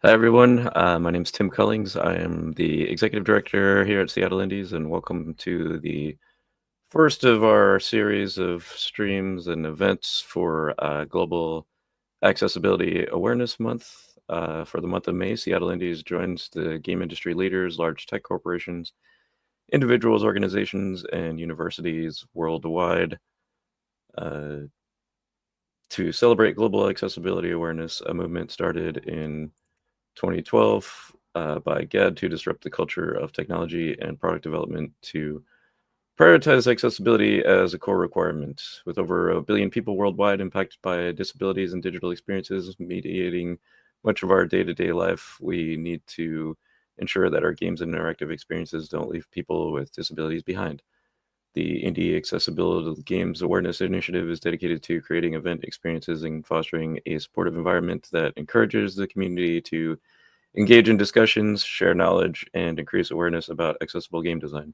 Hi, everyone. My name is Tim Cullings. I am the executive director here at Seattle Indies, and welcome to the first of our series of streams and events for Global Accessibility Awareness Month. For the month of May, Seattle Indies joins the game industry leaders, large tech corporations, individuals, organizations, and universities worldwide uh, to celebrate global accessibility awareness, a movement started in 2012 by GAD to disrupt the culture of technology and product development to prioritize accessibility as a core requirement. With over a billion people worldwide impacted by disabilities and digital experiences mediating much of our day-to-day life, we need to ensure that our games and interactive experiences don't leave people with disabilities behind. The Indie Accessibility Games Awareness Initiative is dedicated to creating event experiences and fostering a supportive environment that encourages the community to engage in discussions, share knowledge, and increase awareness about accessible game design.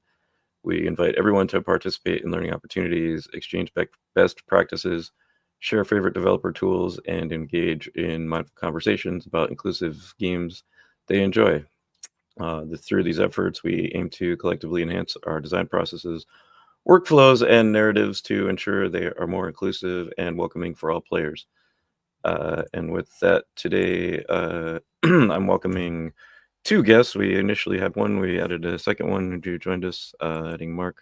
We invite everyone to participate in learning opportunities, exchange best practices, share favorite developer tools, and engage in mindful conversations about inclusive games they enjoy. Through these efforts, we aim to collectively enhance our design processes, workflows, and narratives to ensure they are more inclusive and welcoming for all players. And with that, today I'm welcoming two guests. We initially had one, we added a second one who joined us, adding Mark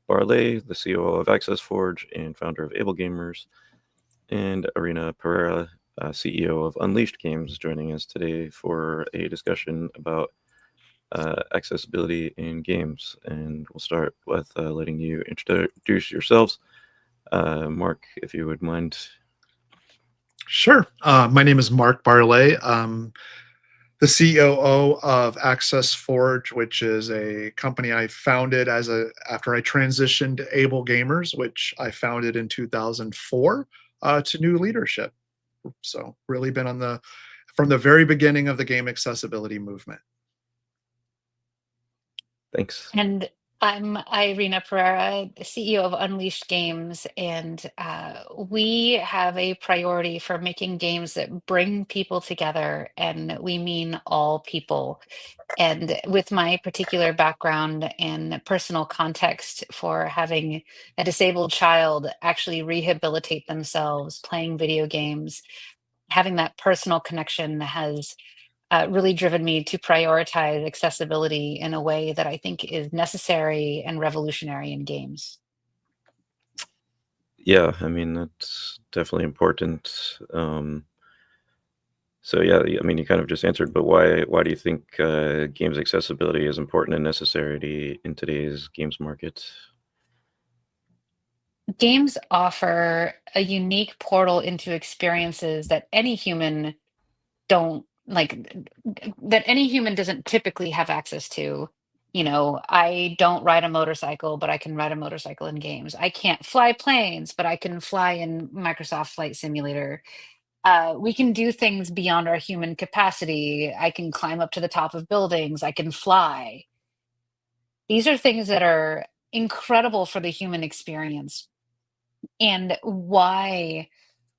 Barley, the COO of Access Forge and founder of Able Gamers, and Irena Pereira, CEO of Unleashed Games, joining us today for a discussion about accessibility in games. And we'll start with letting you introduce yourselves. Mark, if you would mind. Sure. My name is Mark Barley. I'm the COO of Access Forge, which is a company I founded after I transitioned to Able Gamers, which I founded in 2004 to new leadership. So really been on the from the very beginning of the game accessibility movement. Thanks. And I'm Irena Pereira, the CEO of Unleashed Games, and we have a priority for making games that bring people together, and we mean all people. And with my particular background and personal context for having a disabled child actually rehabilitate themselves playing video games, having that personal connection has really driven me to prioritize accessibility in a way that I think is necessary and revolutionary in games. Yeah, I mean, that's definitely important. So yeah, I mean, you kind of just answered, but why do you think games accessibility is important and necessary in today's games market? Games offer a unique portal into experiences that any human don't like that any human doesn't typically have access to. I don't ride a motorcycle, but I can ride a motorcycle in games. I can't fly planes, but I can fly in Microsoft Flight Simulator. We can do things beyond our human capacity. I can climb up to the top of buildings. I can fly. These are things that are incredible for the human experience. And why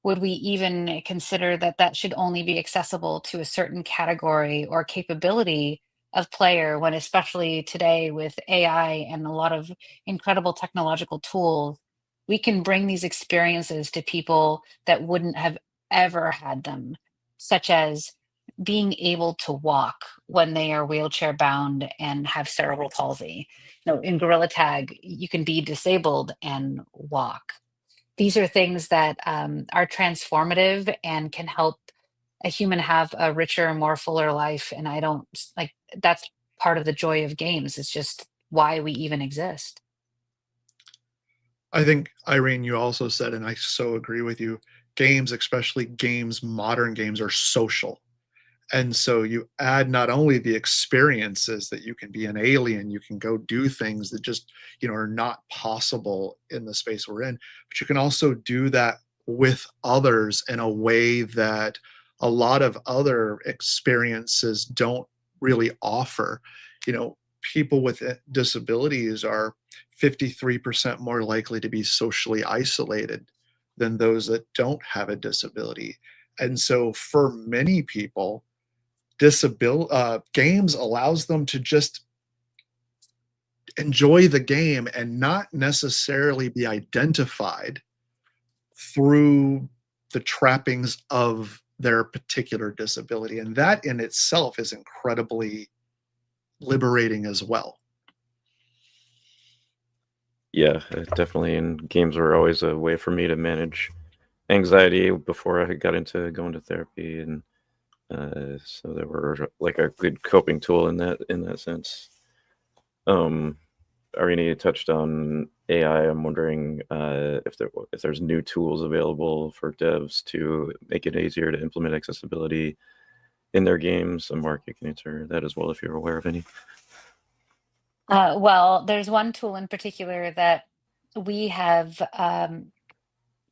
would we even consider that that should only be accessible to a certain category or capability of player when, especially today with AI and a lot of incredible technological tools, we can bring these experiences to people that wouldn't have ever had them, such as being able to walk when they are wheelchair bound and have cerebral palsy. In Gorilla Tag, you can be disabled and walk. These are things that are transformative and can help a human have a richer, more fuller life. And I don't like that's part of the joy of games. It's just why we even exist. I think, Irene, you also said, and I so agree with you, games, especially games, modern games, are social. And so you add not only the experiences that you can be an alien, you can go do things that just, are not possible in the space we're in, but you can also do that with others in a way that a lot of other experiences don't really offer. You know, People with disabilities are 53% more likely to be socially isolated than those that don't have a disability. And so for many people, disability games allows them to just enjoy the game and not necessarily be identified through the trappings of their particular disability. And that in itself is incredibly liberating as well. Yeah, definitely. And games were always a way for me to manage anxiety before I got into going to therapy, and so they were like a good coping tool in that sense. Um, Irene, you touched on AI. I'm wondering if there's new tools available for devs to make it easier to implement accessibility in their games. And Mark, you can answer that as well if you're aware of any. Well, there's one tool in particular that we have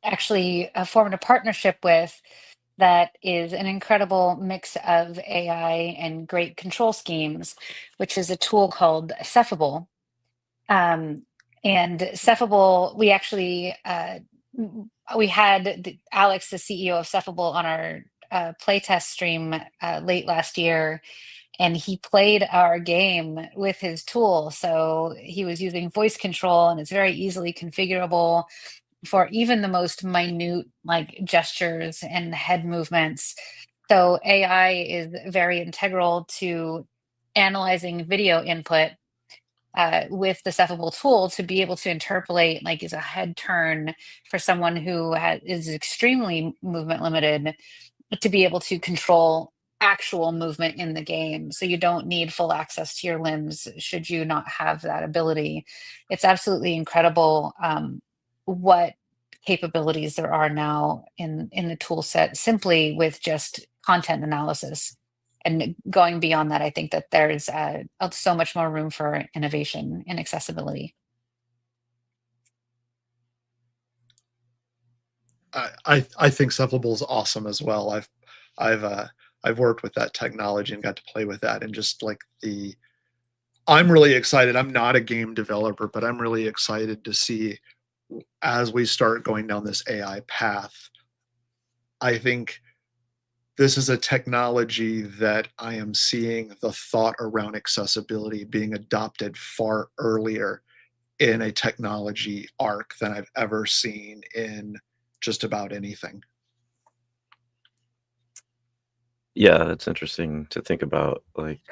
actually formed a partnership with that is an incredible mix of AI and great control schemes, which is a tool called Cephable. Um, and Cephable, we actually we had Alex, the CEO of Cephable, on our playtest stream late last year, and he played our game with his tool. So he was using voice control, and it's very easily configurable for even the most minute like gestures and head movements. So AI is very integral to analyzing video input with the Cephable tool to be able to interpolate, like, is a head turn for someone who is extremely movement limited, to be able to control actual movement in the game. So you don't need full access to your limbs should you not have that ability. It's absolutely incredible what capabilities there are now in the tool set simply with just content analysis. And going beyond that, I think that there's so much more room for innovation and accessibility. I think Cephalable is awesome as well. I've I've worked with that technology and got to play with that, and just like the I'm really excited. I'm not a game developer, but I'm really excited to see as we start going down this AI path. I think this is a technology that I am seeing the thought around accessibility being adopted far earlier in a technology arc than I've ever seen in just about anything. Yeah, it's interesting to think about, like,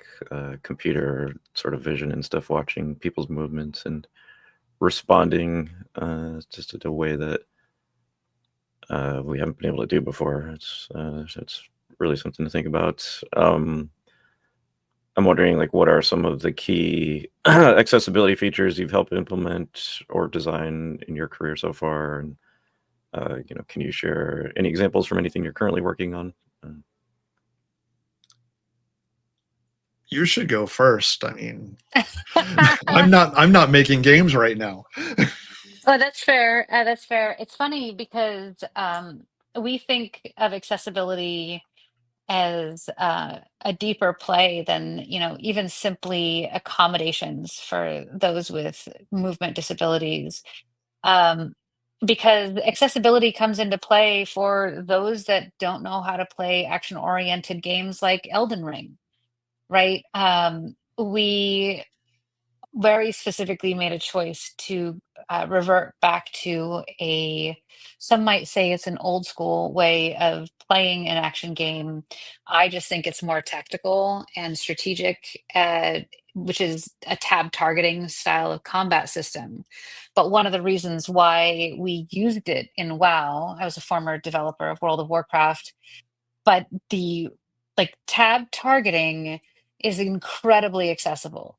computer sort of vision and stuff, watching people's movements and responding, just in a way that, we haven't been able to do before. It's really something to think about. I'm wondering, like, what are some of the key accessibility features you've helped implement or design in your career so far? And, can you share any examples from anything you're currently working on? Uh, You should go first. I mean, I'm not making games right now. Oh, that's fair. That's fair. It's funny because we think of accessibility as a deeper play than, even simply accommodations for those with movement disabilities. Um, because accessibility comes into play for those that don't know how to play action-oriented games like Elden Ring, right? We very specifically made a choice to revert back to some might say it's an old school way of playing an action game. I just think it's more tactical and strategic, which is a tab targeting style of combat system. But one of the reasons why we used it in WoW, I was a former developer of World of Warcraft, but the like tab targeting is incredibly accessible.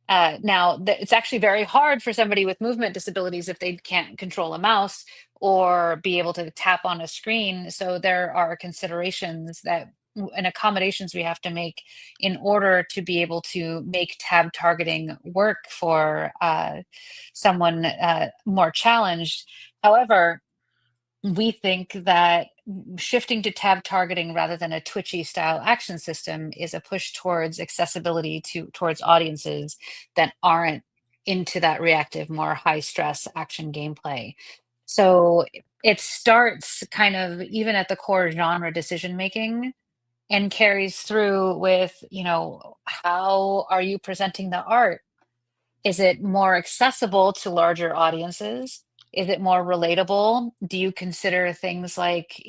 Now, it's actually very hard for somebody with movement disabilities if they can't control a mouse or be able to tap on a screen. So there are considerations and accommodations we have to make in order to be able to make tab targeting work for someone more challenged. However, we think that shifting to tab targeting rather than a twitchy style action system is a push towards accessibility towards audiences that aren't into that reactive, more high stress action gameplay. So it starts kind of even at the core genre decision making. and carries through with, how are you presenting the art? Is it more accessible to larger audiences? Is it more relatable? Do you consider things like,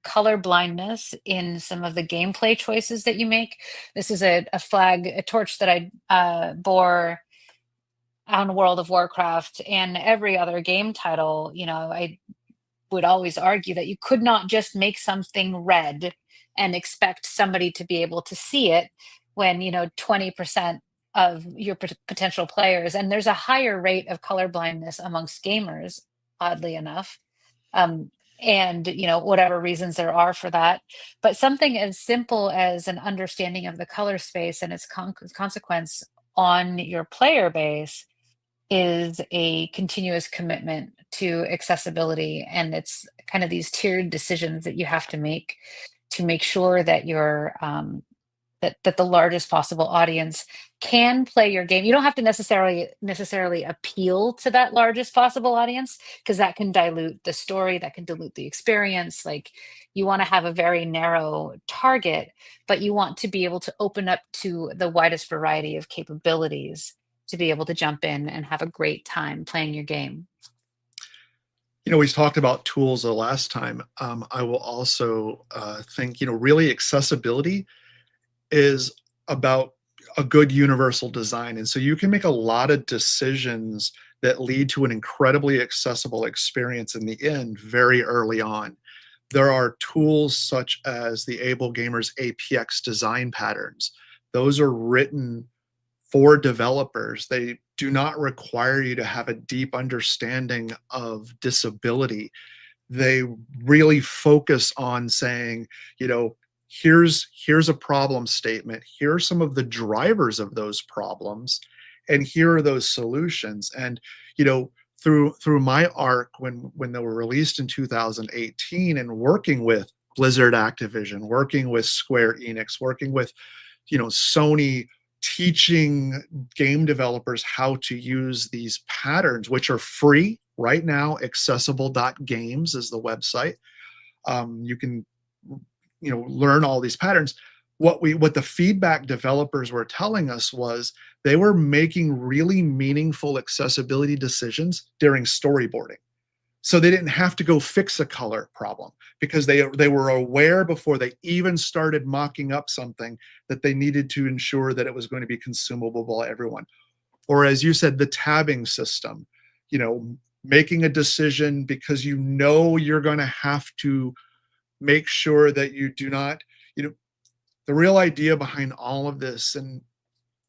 color blindness in some of the gameplay choices that you make? This is a torch that I bore on World of Warcraft and every other game title. I would always argue that you could not just make something red and expect somebody to be able to see it when 20% of your potential players, and there's a higher rate of color blindness amongst gamers, oddly enough. um, and whatever reasons there are for that, but something as simple as an understanding of the color space and its consequence on your player base is a continuous commitment to accessibility, and it's kind of these tiered decisions that you have to make sure that you're that the largest possible audience can play your game. You don't have to necessarily appeal to that largest possible audience, because that can dilute the story, that can dilute the experience. Like, you want to have a very narrow target, but you want to be able to open up to the widest variety of capabilities to be able to jump in and have a great time playing your game. We talked about tools the last time. I will also think, really accessibility is about a good universal design. And so you can make a lot of decisions that lead to an incredibly accessible experience in the end very early on. There are tools such as the Able Gamers APX design patterns. Those are written for developers. They do not require you to have a deep understanding of disability. They really focus on saying, you know, here's a problem statement. Here are some of the drivers of those problems, and here are those solutions. And through my arc when they were released in 2018, and working with Blizzard Activision, working with Square Enix, working with Sony, teaching game developers how to use these patterns, which are free right now. Accessible.games is the website. You can learn all these patterns. What the feedback developers were telling us was they were making really meaningful accessibility decisions during storyboarding. So they didn't have to go fix a color problem, because they were aware before they even started mocking up something that they needed to ensure that it was going to be consumable by everyone. Or, as you said, the tabbing system, making a decision because you're going to have to make sure that you do not, the real idea behind all of this, and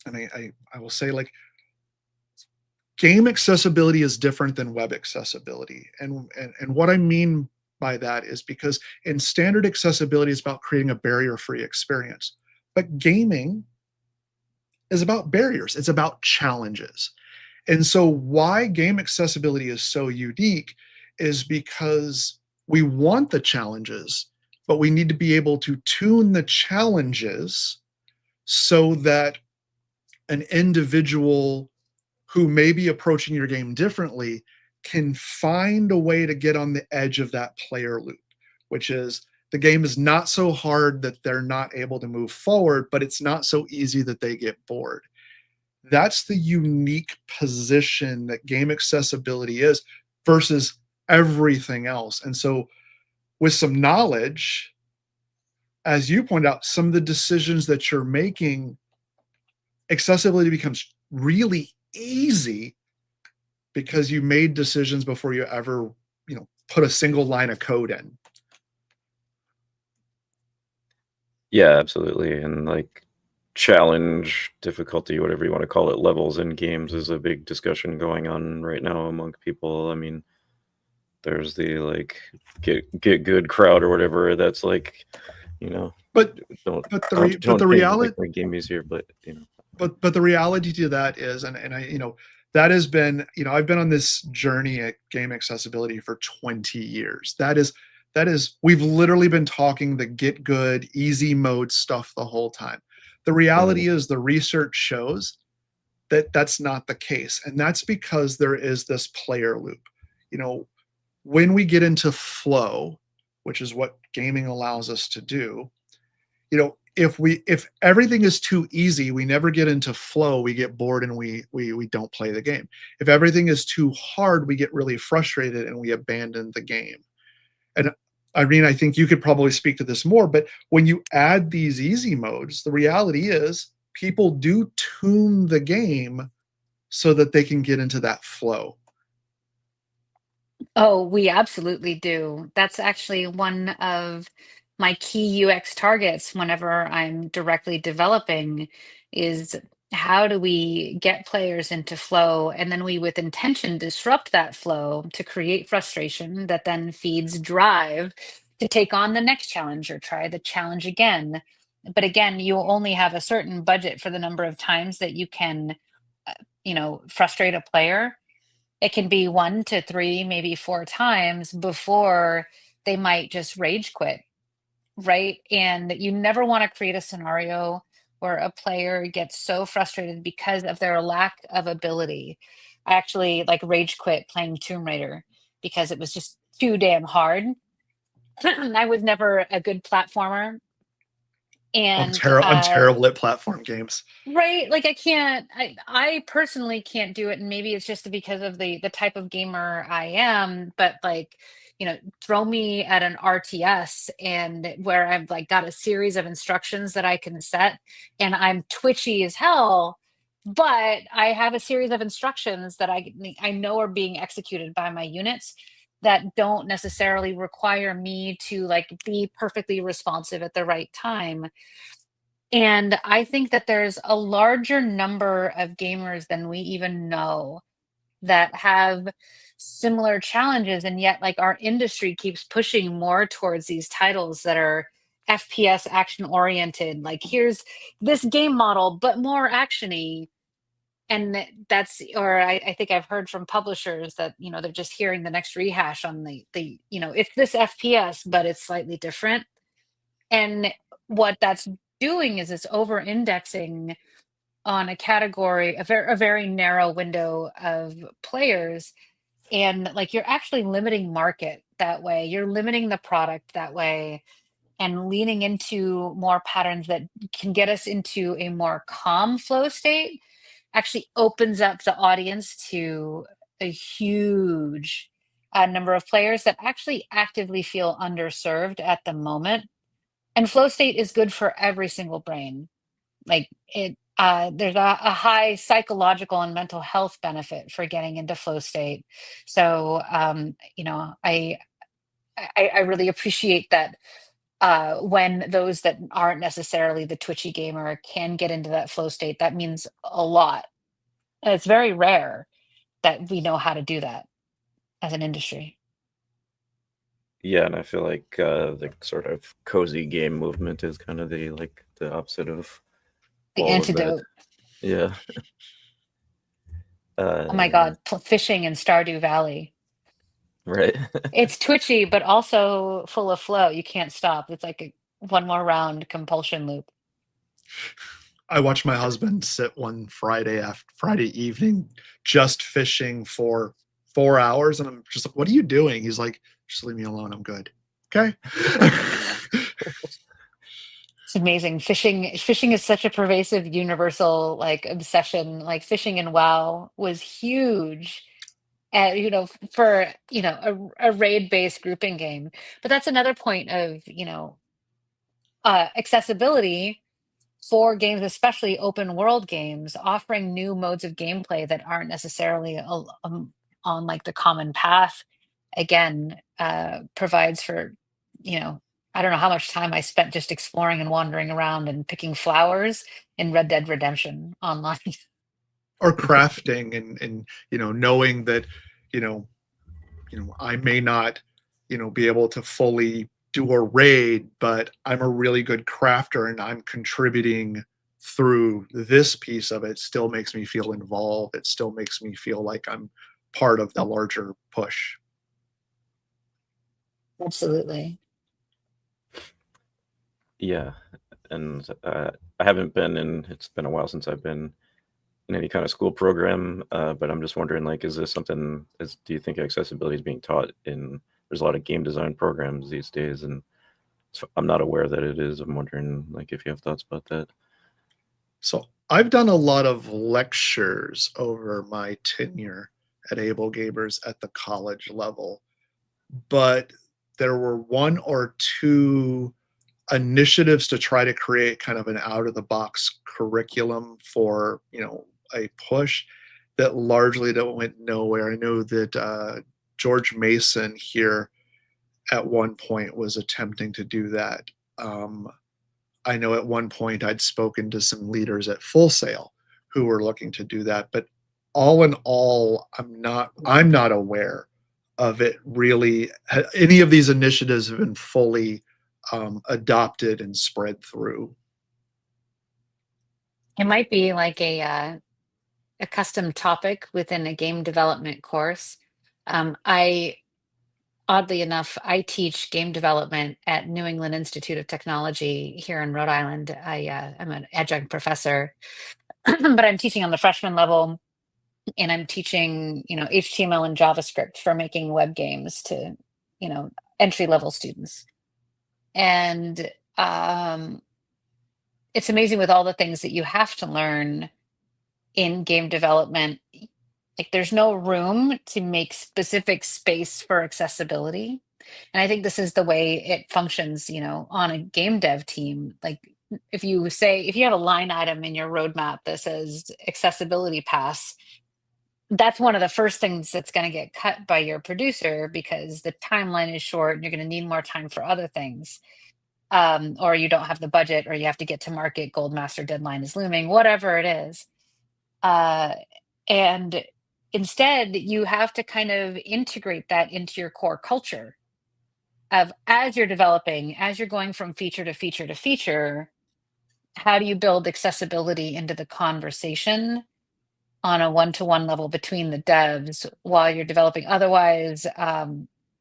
I will say, like, game accessibility is different than web accessibility. And what I mean by that is because in standard accessibility is about creating a barrier-free experience. But gaming is about barriers. It's about challenges. And so why game accessibility is so unique is because we want the challenges, but we need to be able to tune the challenges so that an individual who may be approaching your game differently can find a way to get on the edge of that player loop, which is the game is not so hard that they're not able to move forward, but it's not so easy that they get bored. That's the unique position that game accessibility is versus everything else. And so, with some knowledge, as you point out, some of the decisions that you're making, accessibility becomes really easy because you made decisions before you ever, put a single line of code in. Yeah, absolutely. And like challenge, difficulty, whatever you want to call it, levels in games is a big discussion going on right now among people. I mean, there's the like get good crowd or whatever. That's like, But don't but the don't re, but don't the change it, reality like my game easier, but but the reality to that is, and I, that has been, I've been on this journey at game accessibility for 20 years. That is we've literally been talking the get good easy mode stuff the whole time. The Mhm. reality is the research shows that that's not the case, and that's because there is this player loop. you know when we get into flow, which is what gaming allows us to do, if everything is too easy, we never get into flow, we get bored and we don't play the game. If everything is too hard, we get really frustrated and we abandon the game. And Irene, I think you could probably speak to this more, but when you add these easy modes, the reality is people do tune the game so that they can get into that flow. Oh, we absolutely do. That's actually one of my key UX targets whenever I'm directly developing is how do we get players into flow and then we with intention disrupt that flow to create frustration that then feeds drive to take on the next challenge or try the challenge again. But again, you only have a certain budget for the number of times that you can, frustrate a player. It can be 1 to 3, maybe 4 times before they might just rage quit, right? And you never wanna create a scenario where a player gets so frustrated because of their lack of ability. I actually, like, rage quit playing Tomb Raider because it was just too damn hard. I was never a good platformer, and, I'm terrible at platform games. right, like, I personally can't do it, and maybe it's just because of the type of gamer I am, but, like, throw me at an RTS and where I've, like, got a series of instructions that I can set, and I'm twitchy as hell, but I have a series of instructions that I know are being executed by my units that don't necessarily require me to, like, be perfectly responsive at the right time. And I think that there's a larger number of gamers than we even know that have similar challenges, and yet, like, our industry keeps pushing more towards these titles that are FPS action oriented. Like, here's this game model, but more actiony. And I think I've heard from publishers that, they're just hearing the next rehash on it's this FPS, but it's slightly different. And what that's doing is it's over indexing on a category, a very narrow window of players. And like you're actually limiting market that way. You're limiting the product that way and leaning into more patterns that can get us into a more calm flow state actually opens up the audience to a huge number of players that actually actively feel underserved at the moment. And flow state is good for every single brain. Like there's a high psychological and mental health benefit for getting into flow state. So, I really appreciate that when those that aren't necessarily the twitchy gamer can get into that flow state. That means a lot. And it's very rare that we know how to do that as an industry. Yeah, and I feel like the sort of cozy game movement is kind of the opposite of The all of that. antidote. Yeah. Oh my Uh, God, fishing in Stardew Valley. right. It's twitchy, but also full of flow. You can't stop. It's like a one more round compulsion loop. I watched my husband sit one Friday evening just fishing for 4 hours, and I'm just like, "What are you doing?" He's like, "Just leave me alone. I'm good." Okay. It's amazing. Fishing is such a pervasive, universal like obsession. Like fishing in WoW was huge. For a raid-based grouping game. But that's another point of, accessibility for games, especially open world games, offering new modes of gameplay that aren't necessarily on like the common path. Again, provides for, you know, I don't know how much time I spent just exploring and wandering around and picking flowers in Red Dead Redemption online. Or crafting, and knowing that you know I may not be able to fully do a raid, but I'm a really good crafter and I'm contributing through this piece of it. Still makes me feel involved. It still makes me feel like I'm part of the larger push. Absolutely. Yeah, and I haven't been in. It's been a while since I've been in any kind of school program, but I'm just wondering, like, is this something? Do you think accessibility is being taught in? There's a lot of game design programs these days, and So I'm not aware that it is. I'm wondering, like, if you have thoughts about that. So I've done a lot of lectures over my tenure at Able Gamers at the college level, but there were one or two initiatives to try to create kind of an out of the box curriculum for, a push that largely went nowhere. I know that George Mason here at one point was attempting to do that. Um, I know at one point I'd spoken to some leaders at Full Sail who were looking to do that, but all in all, I'm not aware of it really. Any of these initiatives have been fully adopted and spread through. It might be like a custom topic within a game development course. I Oddly enough, I teach game development at New England Institute of Technology here in Rhode Island. I'm an adjunct professor, but I'm teaching on the freshman level, and I'm teaching, HTML and JavaScript for making web games to, you know, entry level students. And it's amazing with all the things that you have to learn in game development. Like there's no room to make specific space for accessibility. And I think this is the way it functions, on a game dev team. Like if you have a line item in your roadmap that says accessibility pass, that's one of the first things that's going to get cut by your producer because the timeline is short and you're going to need more time for other things. Or you don't have the budget, or you have to get to market, gold master deadline is looming, whatever it is. Uh, and instead, you have to kind of integrate that into your core culture of as you're developing, as you're going from feature to feature to feature, how do you build accessibility into the conversation on a one-to-one level between the devs while you're developing? Otherwise,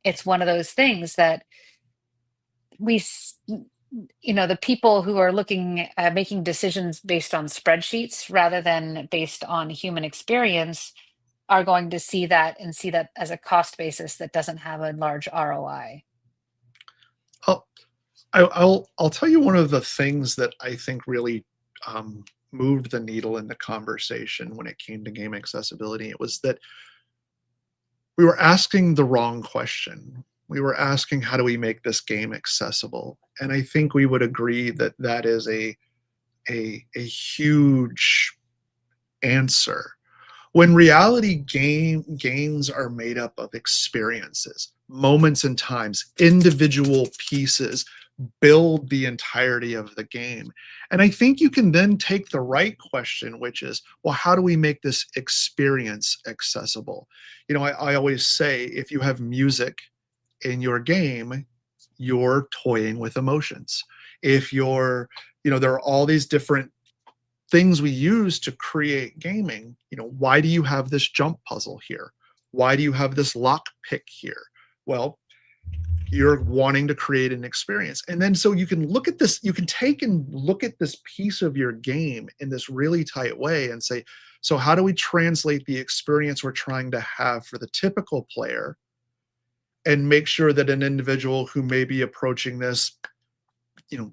it's one of those things that we the people who are looking at making decisions based on spreadsheets rather than based on human experience are going to see that as a cost basis that doesn't have a large ROI. I'll, I'll tell you one of the things that I think really moved the needle in the conversation when it came to game accessibility. It was that we were asking the wrong question. We were asking, how do we make this game accessible? And I think we would agree that that is a huge answer. When reality games are made up of experiences, moments and times, individual pieces build the entirety of the game. And I think you can then take the right question, which is, well, how do we make this experience accessible? I always say, if you have music in your game, you're toying with emotions. If there are all these different things we use to create gaming. Why do you have this jump puzzle here? Why do you have this lock pick here? Well, you're wanting to create an experience. And then so you can look at this, you can take and look at this piece of your game in this really tight way and say, so how do we translate the experience we're trying to have for the typical player and make sure that an individual who may be approaching this,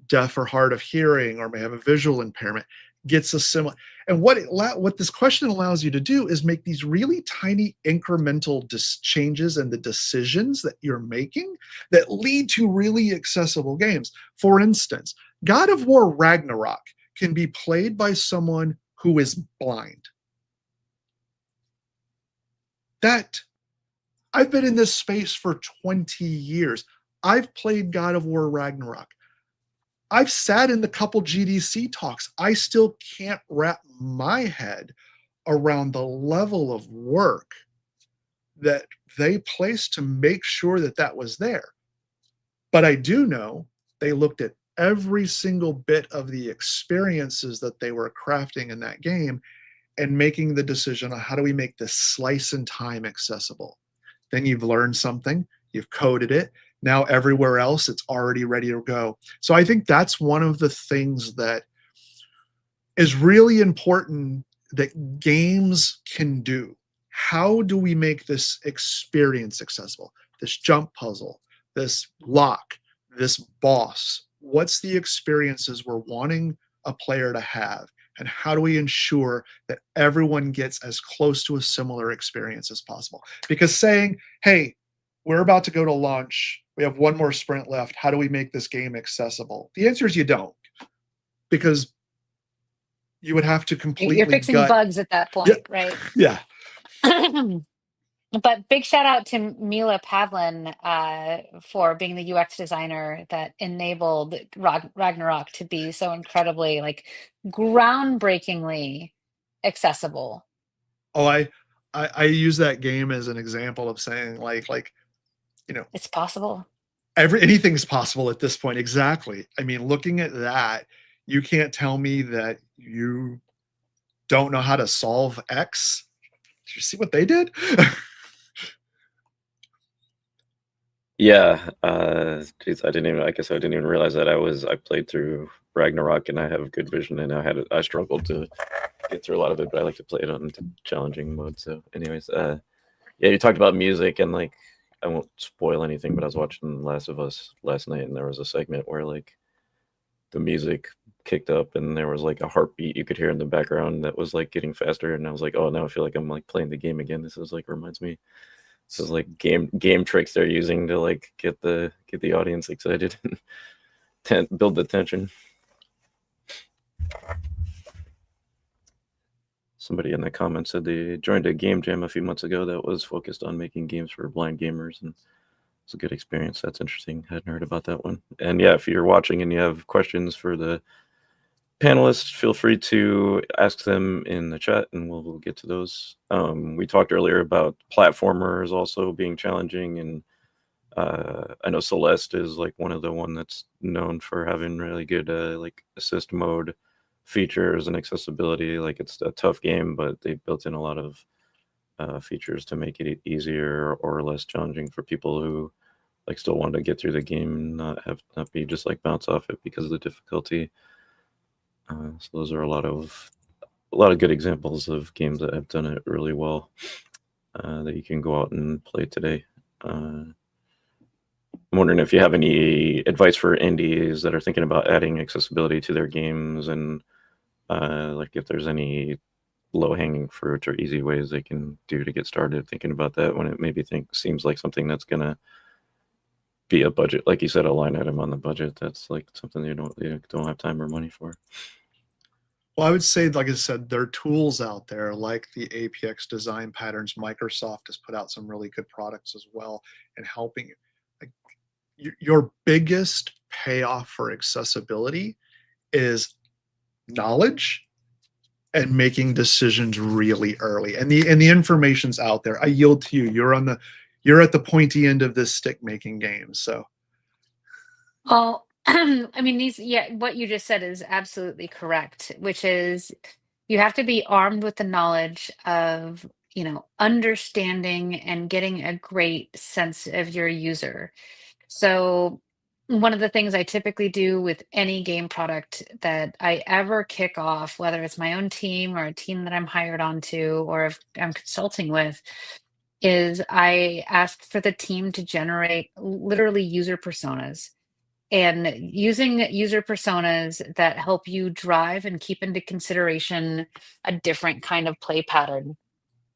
deaf or hard of hearing or may have a visual impairment gets a similar. And what this question allows you to do is make these really tiny incremental changes in the decisions that you're making that lead to really accessible games. For instance, God of War Ragnarok can be played by someone who is blind. That I've been in this space for 20 years. I've played God of War Ragnarok. I've sat in the couple GDC talks. I still can't wrap my head around the level of work that they placed to make sure that that was there. But I do know they looked at every single bit of the experiences that they were crafting in that game and making the decision on how do we make this slice and time accessible. Then you've learned something, you've coded it. Now everywhere else, it's already ready to go. So I think that's one of the things that is really important that games can do. How do we make this experience accessible? This jump puzzle, this lock, this boss, what's the experiences we're wanting a player to have? And how do we ensure that everyone gets as close to a similar experience as possible? Because saying, hey, we're about to go to lunch, we have one more sprint left, how do we make this game accessible? The answer is you don't, because you would have to You're completely fixing gut. bugs at that Yeah, point, right? yeah. But big shout out to Mila Pavlin for being the UX designer that enabled Ragnarok to be so incredibly, like, groundbreakingly accessible. Oh, I use that game as an example of saying you know, It's possible. anything's possible at this point. Exactly. I mean, looking at that, you can't tell me that you don't know how to solve X. Did you see what they did? Yeah, geez, I guess I didn't even realize that I played through Ragnarok and I have good vision and I struggled to get through a lot of it, but I like to play it on challenging mode. So anyways, yeah, you talked about music and like, I won't spoil anything, but I was watching Last of Us last night and there was a segment where like the music kicked up and there was like a heartbeat you could hear in the background that was like getting faster. And I was like, oh, now I feel like I'm like playing the game again. This is like reminds me. This is like game tricks they're using to like get the audience excited and build the tension. Somebody in the comments said they joined a game jam a few months ago that was focused on making games for blind gamers, and it's a good experience. That's interesting. I hadn't heard about that one. And yeah, if you're watching and you have questions for the panelists, feel free to ask them in the chat and we'll get to those. We talked earlier about platformers also being challenging, and I know Celeste is like one of the one that's known for having really good like assist mode features and accessibility. Like it's a tough game, but they built in a lot of features to make it easier or less challenging for people who like still want to get through the game and not be just like bounce off it because of the difficulty. So those are a lot of good examples of games that have done it really well that you can go out and play today. I'm wondering if you have any advice for indies that are thinking about adding accessibility to their games, and like if there's any low-hanging fruit or easy ways they can do to get started thinking about that when it maybe seems like something that's gonna be a budget, like you said, a line item on the budget that's like something you don't have time or money for. Well, I would say, like I said, there are tools out there like the APX design patterns. Microsoft has put out some really good products as well in helping you. Like, your biggest payoff for accessibility is knowledge and making decisions really early. And the information's out there. I yield to you. You're at the pointy end of this stick making game. So Well, I mean, yeah, what you just said is absolutely correct, which is you have to be armed with the knowledge of, understanding and getting a great sense of your user. So, one of the things I typically do with any game product that I ever kick off, whether it's my own team or a team that I'm hired onto or if I'm consulting with, is I ask for the team to generate literally user personas, and using user personas that help you drive and keep into consideration a different kind of play pattern.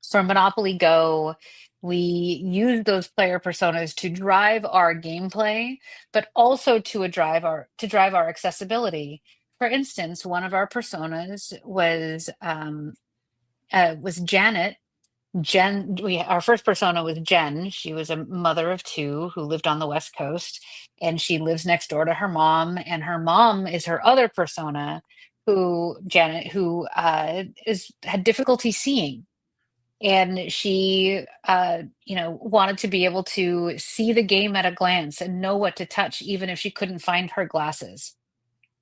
For Monopoly Go, we use those player personas to drive our gameplay, but also to drive our accessibility. For instance, one of our personas was Janet. Our first persona was Jen. She was a mother of two who lived on the West Coast, and she lives next door to her mom. And her mom is her other persona, who Janet, who is had difficulty seeing, and she wanted to be able to see the game at a glance and know what to touch even if she couldn't find her glasses.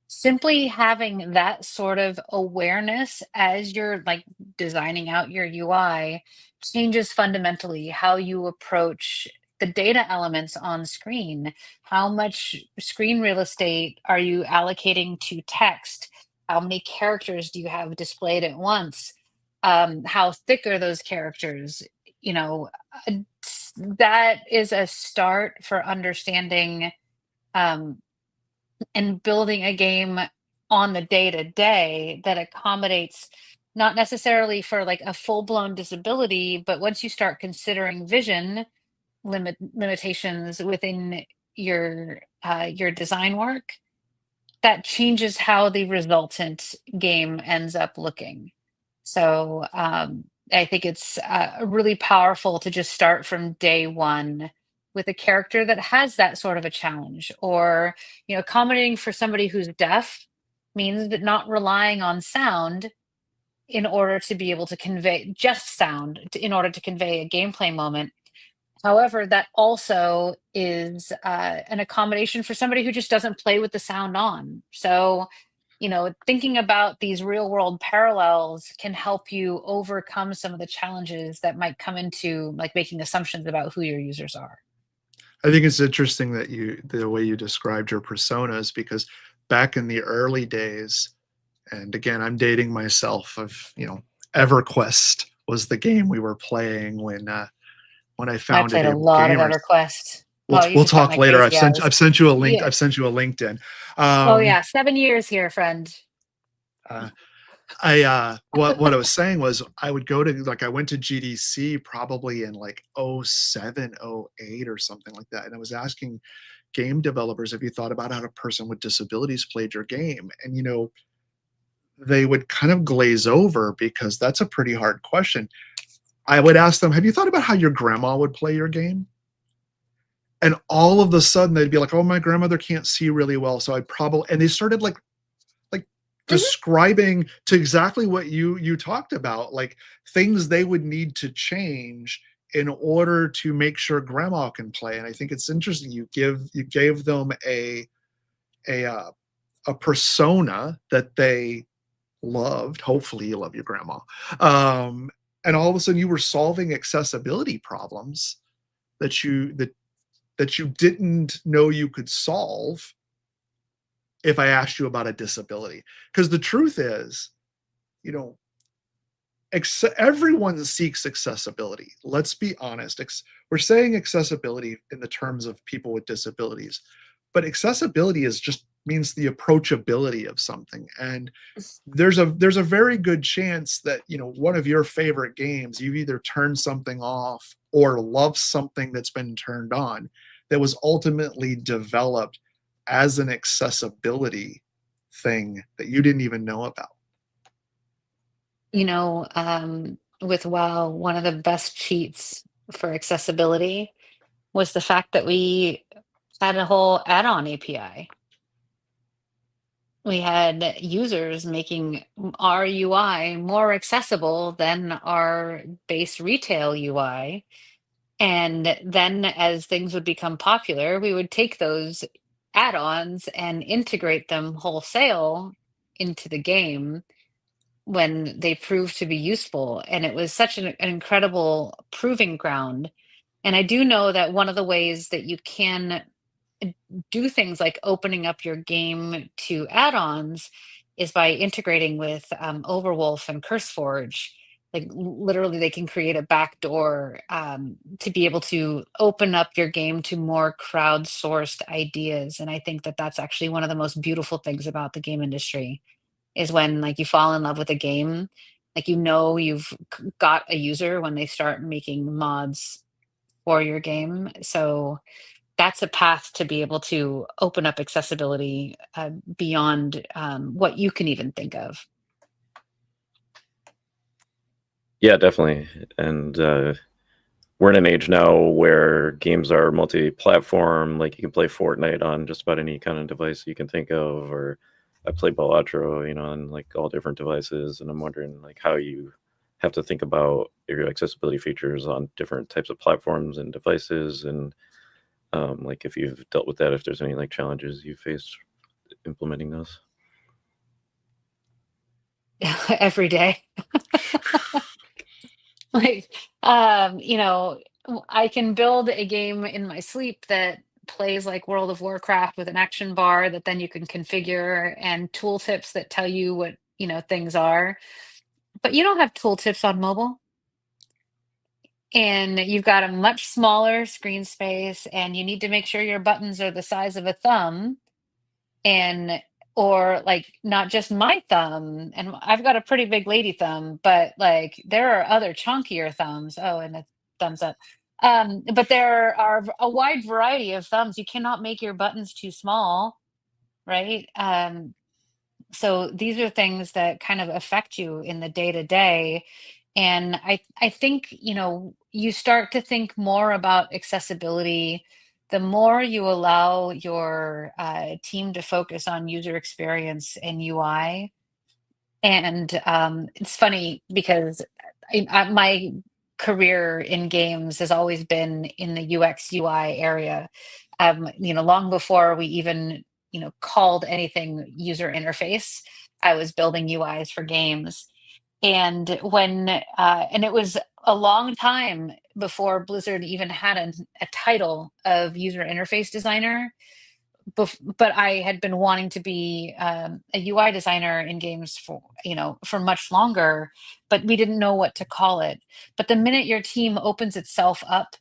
Simply having that sort of awareness as you're like designing out your UI changes fundamentally how you approach the data elements on screen. How much screen real estate are you allocating to text? How many characters do you have displayed at once? How thick are those characters? You know, that is a start for understanding um, and building a game on the day to day that accommodates not necessarily for like a full blown disability, but once you start considering vision limitations within your design work, that changes how the resultant game ends up looking. So I think it's really powerful to just start from day one with a character that has that sort of a challenge, or accommodating for somebody who's deaf means that not relying on sound in order to be able to convey just sound in order to convey a gameplay moment. However, that also is an accommodation for somebody who just doesn't play with the sound on. So, thinking about these real world parallels can help you overcome some of the challenges that might come into like making assumptions about who your users are. I think it's interesting that the way you described your personas, because back in the early days, and again, I'm dating myself, of, EverQuest was the game we were playing when I I founded played a Able lot of Gamers. EverQuest. We'll Oh, you we'll just got talk my later. crazy eyes. I've sent you a link. Yeah. I've sent you a LinkedIn. Oh Um, yeah, 7 years here, friend. uh, what I was saying was, I would go to, like, I went to GDC probably in like '07, '08 or something like that, and I was asking game developers, have you thought about how a person with disabilities played your game? And they would kind of glaze over, because that's a pretty hard question. I would ask them, have you thought about how your grandma would play your game? And all of a sudden they'd be like, oh, my grandmother can't see really well, so I'd probably, and they started like Mhm. describing to exactly what you talked about, like things they would need to change in order to make sure grandma can play. And I think it's interesting, you gave them a uh, a persona that they loved. Hopefully you love your grandma. um and all of a sudden you were solving accessibility problems that you didn't know you could solve if I asked you about a disability. Because the truth is, you know, everyone seeks accessibility. Let's be honest. We're saying accessibility in the terms of people with disabilities, but accessibility is just means the approachability of something. And there's a very good chance that, one of your favorite games, you've either turned something off or love something that's been turned on, that was ultimately developed as an accessibility thing that you didn't even know about. With WoW, one of the best cheats for accessibility was the fact that we had a whole add-on API. We had users making our UI more accessible than our base retail UI. And then as things would become popular, we would take those add-ons and integrate them wholesale into the game when they proved to be useful. And it was such an incredible proving ground. And I do know that one of the ways that you can do things like opening up your game to add-ons is by integrating with Overwolf and CurseForge. Like literally, they can create a backdoor to be able to open up your game to more crowdsourced ideas. And I think that that's actually one of the most beautiful things about the game industry is when like you fall in love with a game, like you've got a user when they start making mods for your game. So that's a path to be able to open up accessibility beyond what you can even think of. Yeah, definitely. And we're in an age now where games are multi-platform. Like you can play Fortnite on just about any kind of device you can think of, or I play Balatro, on like all different devices. And I'm wondering like how you have to think about your accessibility features on different types of platforms and devices, and like if you've dealt with that, if there's any like challenges you faced implementing those. Every day. Like, I can build a game in my sleep that plays like World of Warcraft with an action bar that then you can configure and tooltips that tell you what, things are. But you don't have tooltips on mobile. and you've got a much smaller screen space, and you need to make sure your buttons are the size of a thumb, and or like not just my thumb, and I've got a pretty big lady thumb, but like there are other chunkier thumbs. Oh, and a thumbs up. But there are a wide variety of thumbs. You cannot make your buttons too small, right? So these are things that kind of affect you in the day to day. And I think, you start to think more about accessibility the more you allow your team to focus on user experience and UI. And it's funny because my career in games has always been in the UX UI area. Long before we even, called anything user interface, I was building UIs for games. And it was a long time before Blizzard even had a title of user interface designer. But I had been wanting to be a UI designer in games for much longer, but we didn't know what to call it. But the minute your team opens itself up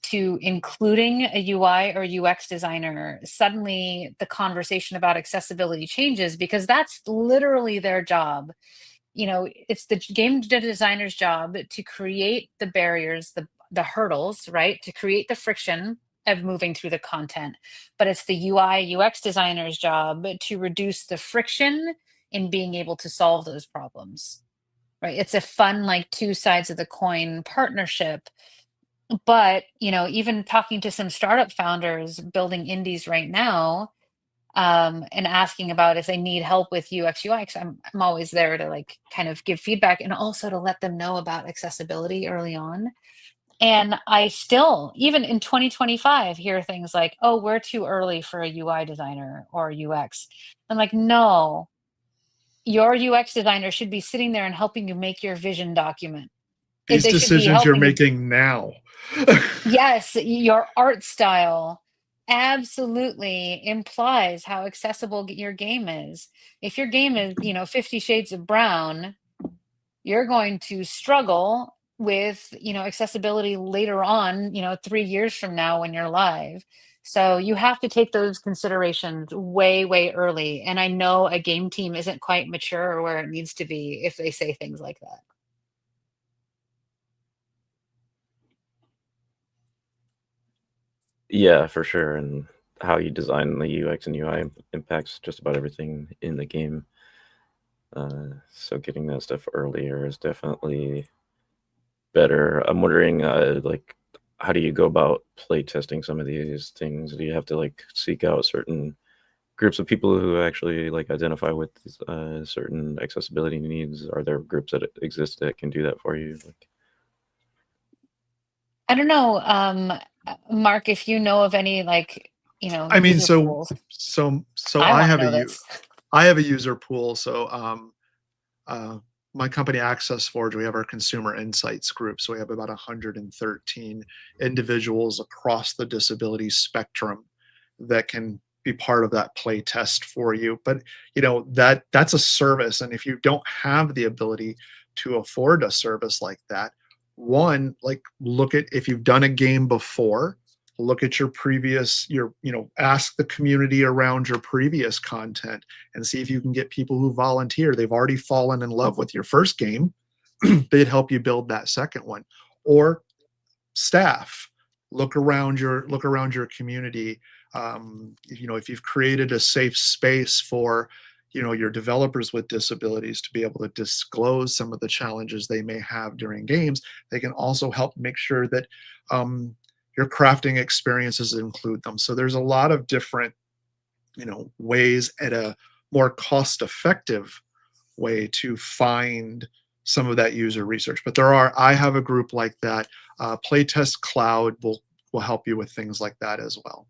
to including a UI or UX designer, suddenly the conversation about accessibility changes because that's literally their job. It's the game designer's job to create the barriers, the hurdles, right? To create the friction of moving through the content. But it's the UI UX designer's job to reduce the friction in being able to solve those problems. Right? It's a fun, like, two sides of the coin partnership. But, even talking to some startup founders building indies right now, and asking about if they need help with UX UX. I'm always there to like kind of give feedback and also to let them know about accessibility early on. And I still, even in 2025, hear things like, "Oh, we're too early for a UI designer or UX." I'm like, "No, your UX designer should be sitting there and helping you make your vision document. These They should be decisions you're helping you. making now. Yes, your art style absolutely implies how accessible your game is. If your game is, 50 shades of brown, you're going to struggle with, accessibility later on, 3 years from now when you're live. So you have to take those considerations way, way early. And I know a game team isn't quite mature or where it needs to be if they say things like that. Yeah, for sure. And how you design the UX and UI impacts just about everything in the game. So getting that stuff earlier is definitely better. I'm wondering, like, how do you go about play testing some of these things? Do you have to like seek out certain groups of people who actually like identify with certain accessibility needs? Are there groups that exist that can do that for you? Like, I don't know, Mark, if you know of any like, I mean, user so pools. so so I I want to have know this. I have a user pool. So uh, my company Access Forge, we have our consumer insights group. So we have about 113 individuals across the disability spectrum that can be part of that play test for you. But that's a service, and if you don't have the ability to afford a service like that, one, like, look at, if you've done a game before, look at your previous, ask the community around your previous content and see if you can get people who volunteer. They've already fallen in love with your first game. They'd help you build that second one. Or staff, look around your community. If you've created a safe space for your developers with disabilities to be able to disclose some of the challenges they may have during games, they can also help make sure that your crafting experiences include them. So there's a lot of different ways, at a more cost effective way, to find some of that user research. But I have a group like that. Playtest Cloud will help you with things like that as well.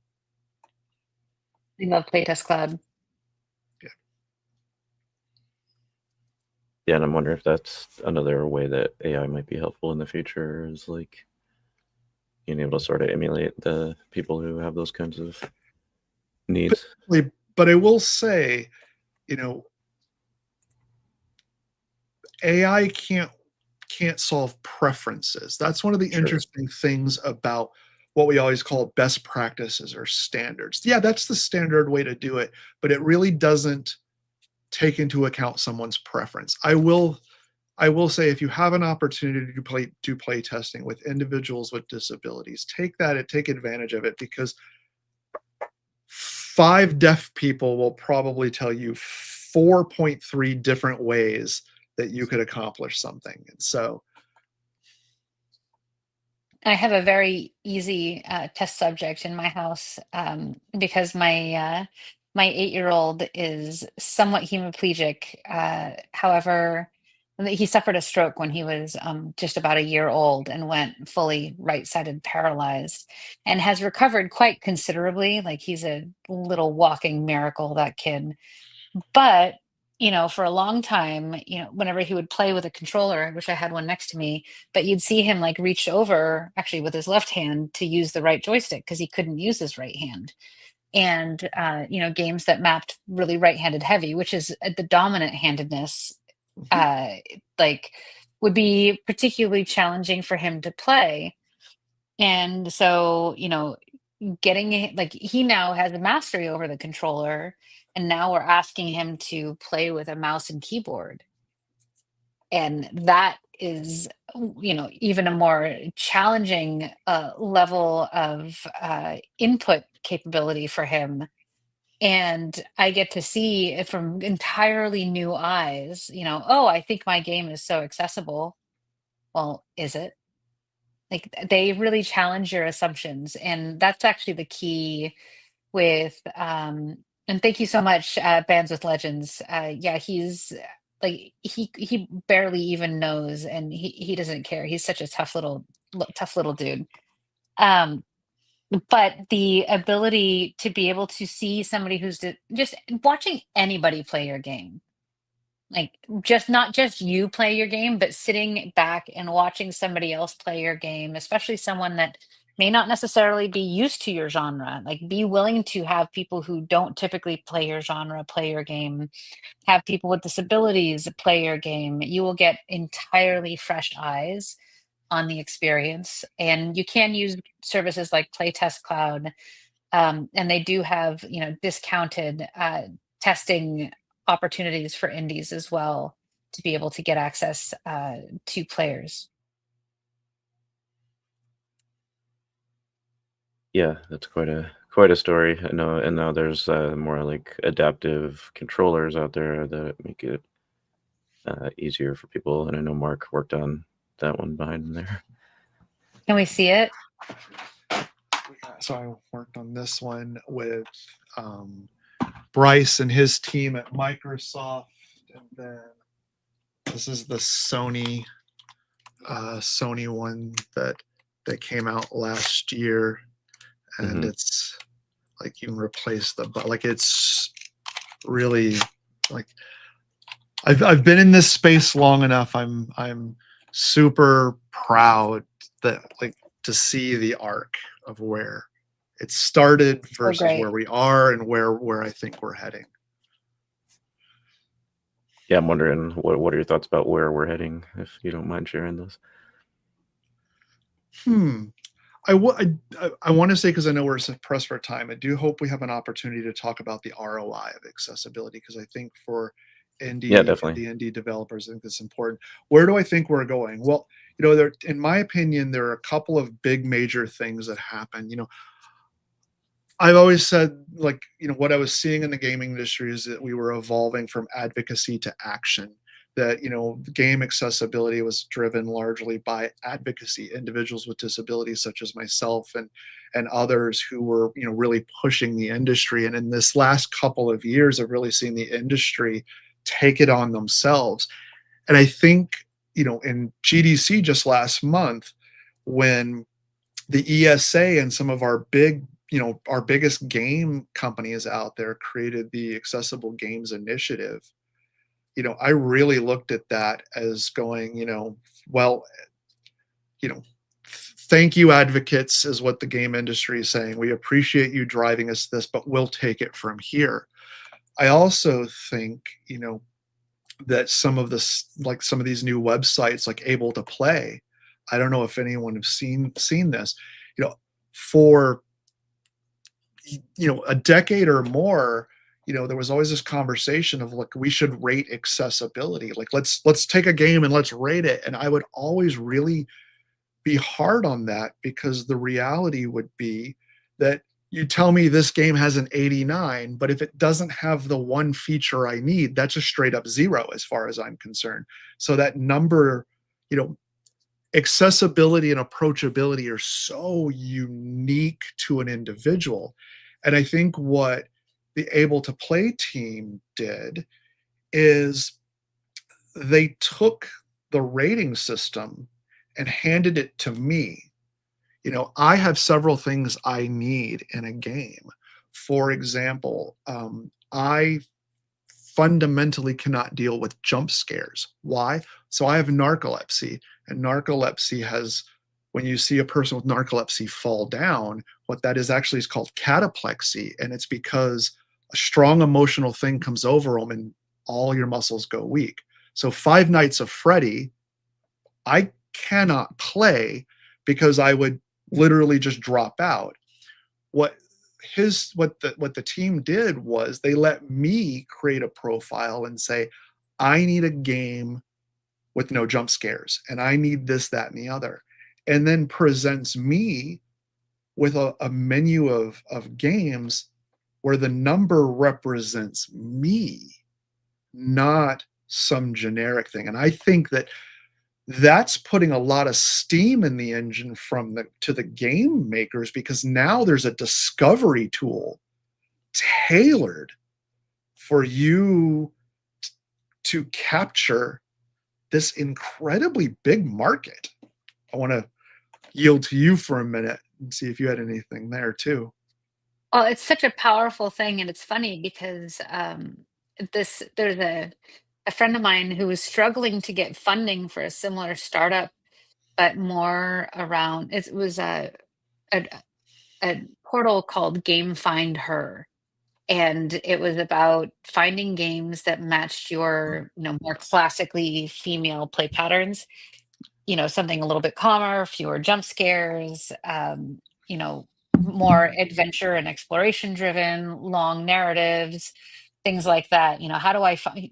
I love Playtest Cloud. Yeah. yeah, and I'm wondering if that's another way that AI might be helpful in the future, is like being able to sort of emulate the people who have those kinds of needs. But I will say, AI can't solve preferences. That's one of the Sure. interesting things about what we always call best practices or standards. Yeah, that's the standard way to do it, but it really doesn't take into account someone's preference. I will say if you have an opportunity to play testing with individuals with disabilities, take that and take advantage of it, because 5 deaf people will probably tell you 4.3 different ways that you could accomplish something. And so, I have a very easy test subject in my house because my 8-year-old is somewhat hemiplegic. However, he suffered a stroke when he was just about a year old and went fully right-sided paralyzed, and has recovered quite considerably. Like, he's a little walking miracle, that kid. But, for a long time, whenever he would play with a controller, I wish I had one next to me, but you'd see him like reach over actually with his left hand to use the right joystick because he couldn't use his right hand. And, games that mapped really right-handed heavy, which is the dominant handedness, mhm, uh, like would be particularly challenging for him to play. And so, getting it, like, he now has a mastery over the controller, and now we're asking him to play with a mouse and keyboard. And that is, even a more challenging level of input capability for him. And I get to see it from entirely new eyes, oh, I think my game is so accessible. Well, is it? Like, they really challenge your assumptions, and that's actually the key with and thank you so much, Bands with Legends. Yeah, he's like, he barely even knows, and he doesn't care. He's such a tough little dude. Um, but the ability to be able to see somebody who's just watching anybody play your game, like, just not just you play your game, but sitting back and watching somebody else play your game, especially someone that may not necessarily be used to your genre. Like, be willing to have people who don't typically play your genre play your game, have people with disabilities play your game. You will get entirely fresh eyes on the experience. And you can use services like Playtest Cloud, and they do have, discounted testing opportunities for indies as well, to be able to get access to players. Yeah, that's quite a story. I know, and now there's more like adaptive controllers out there that make it easier for people. And I know Mark worked on that one behind him there. Can we see it? so I worked on this one with um, Bryce and his team at Microsoft, and then this is the Sony one that came out last year, and Hmm. it's like you can replace like it's really like I've been in this space long enough. I'm super proud that, like, to see the arc of where it started Oh, versus where great. we are and where I think we're heading. Yeah, I'm wondering what are your thoughts about where we're heading, if you don't mind sharing those. Hmm. I want to say, because I know we're pressed for time, I do hope we have an opportunity to talk about the ROI of accessibility, because I think for Yeah, the definitely. indie developers, I think it's important. Where do I think we're going? Well, in my opinion, there are a couple of big major things that happen. I've always said, like, what I was seeing in the gaming industry is that we were evolving from advocacy to action. That, game accessibility was driven largely by advocacy, individuals with disabilities such as myself and others who were, really pushing the industry. And in this last couple of years, I've really seen the industry take it on themselves. And I think, in GDC just last month, when the ESA and some of our biggest game companies out there created the Accessible Games Initiative, I really looked at that as going, well, you know, thank you, advocates, is what the game industry is saying. We appreciate you driving us this, but we'll take it from here. I also think, that some of this, like some of these new websites, like Able to Play, I don't know if anyone have seen this, you know, for a decade or more, there was always this conversation of like we should rate accessibility. Like let's take a game and let's rate it. And I would always really be hard on that because the reality would be that you tell me this game has an 89, but if it doesn't have the one feature I need, that's a straight up zero as far as I'm concerned. So that number, you know, accessibility and approachability are so unique to an individual. And I think what the Able to Play team did is they took the rating system and handed it to me. I have several things I need in a game. For example, I fundamentally cannot deal with jump scares. Why? So I have narcolepsy, and narcolepsy has, when you see a person with narcolepsy fall down, what that is actually is called cataplexy, and it's because a strong emotional thing comes over them and all your muscles go weak. So Five Nights of Freddy, I cannot play because I would literally just drop out. What what the team did was they let me create a profile and say, I need a game with no jump scares, and I need this, that, and the other, and then presents me with a menu of games where the number represents me, not some generic thing. And I think that that's putting a lot of steam in the engine to the game makers, because now there's a discovery tool tailored for you to capture this incredibly big market. I want to yield to you for a minute and see if you had anything there too. Well, it's such a powerful thing, and it's funny because there's a friend of mine who was struggling to get funding for a similar startup, but more around it was a a portal called Game Find Her, and it was about finding games that matched your more classically female play patterns. Something a little bit calmer, fewer jump scares, you know, more adventure and exploration driven, long narratives, things like that. How do I find,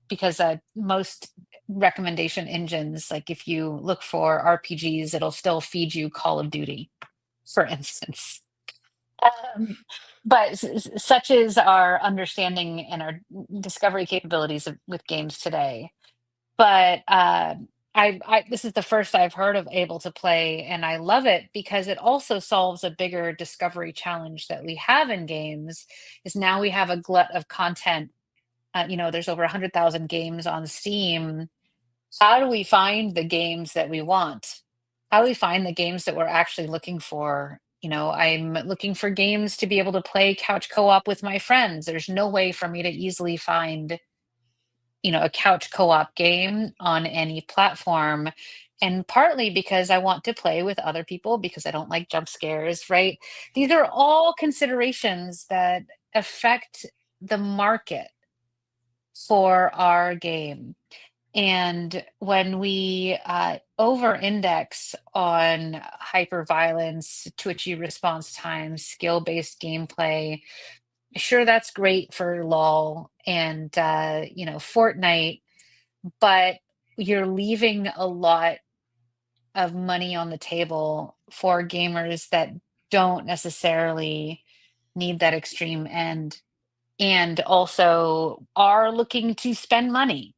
because most recommendation engines, like if you look for RPGs, it'll still feed you Call of Duty, for instance. Um, but such is our understanding and our discovery capabilities with games today. But this is the first I've heard of Able to Play, and I love it because it also solves a bigger discovery challenge that we have in games. Is now we have a glut of content. There's over 100,000 games on Steam. How do we find the games that we want? How do we find the games that we're actually looking for? I'm looking for games to be able to play couch co-op with my friends. There's no way for me to easily find a couch co-op game on any platform, and partly because I want to play with other people because I don't like jump scares, right? These are all considerations that affect the market for our game. And when we over index on hyper violence, twitchy response times, skill based gameplay, sure, that's great for LOL and Fortnite, but you're leaving a lot of money on the table for gamers that don't necessarily need that extreme end and also are looking to spend money.